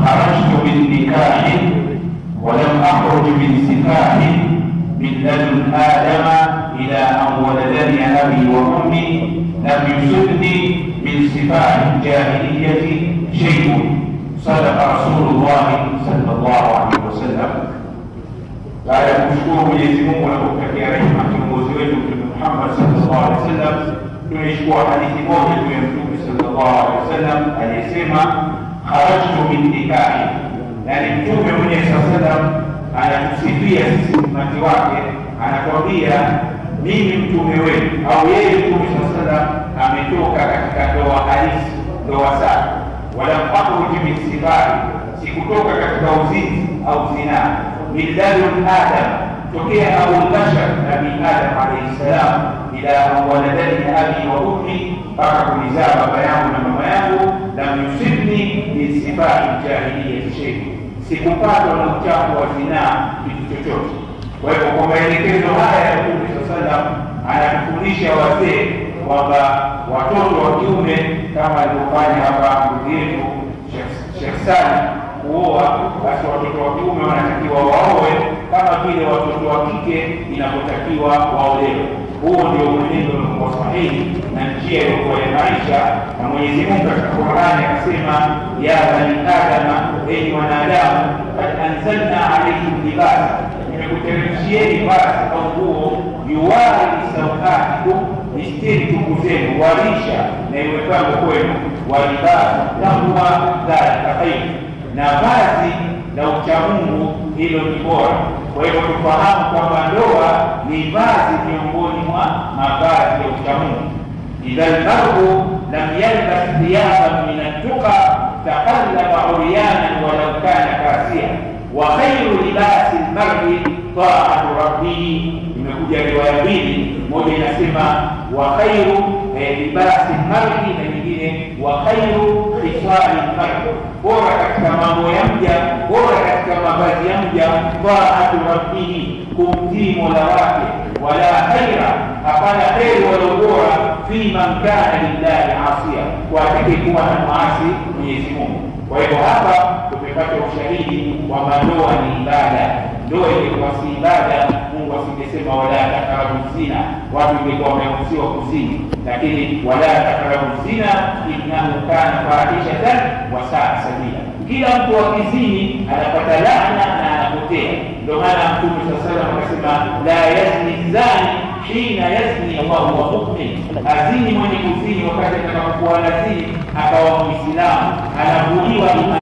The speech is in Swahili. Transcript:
خرجت من نكاح ولم أخرج من سفاح من لدن آدم إلى أن ولدني أبي وأمي لم يصبني من سفاح الجاهلية شيء. صدق رسول الله صلى الله عليه وسلم. Baada ya kumshukuru Mwenyezi Mungu na kumtakia rehema kiongozi wetu Mtume Muhammad sallallahu alaihi wasallam, tunaichukua hadithi moja tu ya Mtume sallallahu alaihi wasallam aliyesema kharajtu min nikahi, yani Mtume mwenyewe sallallahu alaihi wasallam anatusifia sisi umati wake, anatuambia mimi mtume wenu au yeye Mtume sallallahu alaihi wasallam ametoka katika ndoa halisi, ndoa safi. Wala fakhruj min sifahi, sikutoka katika uzinzi au zinaa. من لدن آدم تكيه أبو البشر نبي آدم عليه السلام إلى أن ولدني أبي وأمي فقط نزاب بيان ومياه لم يصبني من صفات الجاهلية شيء. sikupatwa na uchafu wa zinaa kitu chochote. Kwa hivyo kwa maelekezo haya ya Mtume sallallahu alaihi wasallam anatufundisha wazee kwamba watoto wa kiume kama alivyofanya hapa ndugu yetu Sheikh Salim kuoa, basi watoto wa kiume wanatakiwa waoe kama vile watoto wa kike inapotakiwa waolewe. Huo ndio mwenendo wa sahihi na njia ya maisha. Na Mwenyezi Mungu katika Qur'ani akasema, ya bani adama, enyi wanadamu, qad anzalna alaykum libasa, nimekuteremshieni vazi au nguo, yuwari sawatikum, istiri tupu zenu, warisha na iwekamo kwenu, walibasa taqwa dhalika khair, na vazi la uchamungu hilo ni bora. Kwa hivyo tufahamu kwamba ndoa ni vazi miongoni mwa mavazi ya uchamungu. idha almar'u lam yalbas thiyaban min at-tuqa taqallaba uryanan walau kana kasiya wa khayru libasi al-mar'i ta'atu rabbih. Imekuja riwaya mbili, moja inasema wa khayru libasi al-mar'i na nyingine wa khayru khisali al-mar'i, bora katika mambo ya mja, bora katika mavazi ya mja, ta'atu rabbih, kumtii Mola wake, wala khaira, hapana kheri wala bora fi man kana lillahi asiya, kwa atakayekuwa na maasi Mwenyezi Mungu. Kwa hivyo hapa tumepata ushahidi kwamba ndoa ni ibada. Ndoa ingekuwa si ibada, Mungu asingesema wala taqrabu zina, watu ingekuwa wameruhusiwa kuzini, lakini wala taqrabu zina innahu kana fahishatan wa sa'a sabila. Kila mtu akizini anapata laana na anapotea. Ndio maana Mtume sallallahu alaihi wasallam akasema, la yazni zani hina yazni Allahu wa mu'min, azini mwenye kuzini wakati atakapokuwa nazini akawa Muislamu, anavuliwa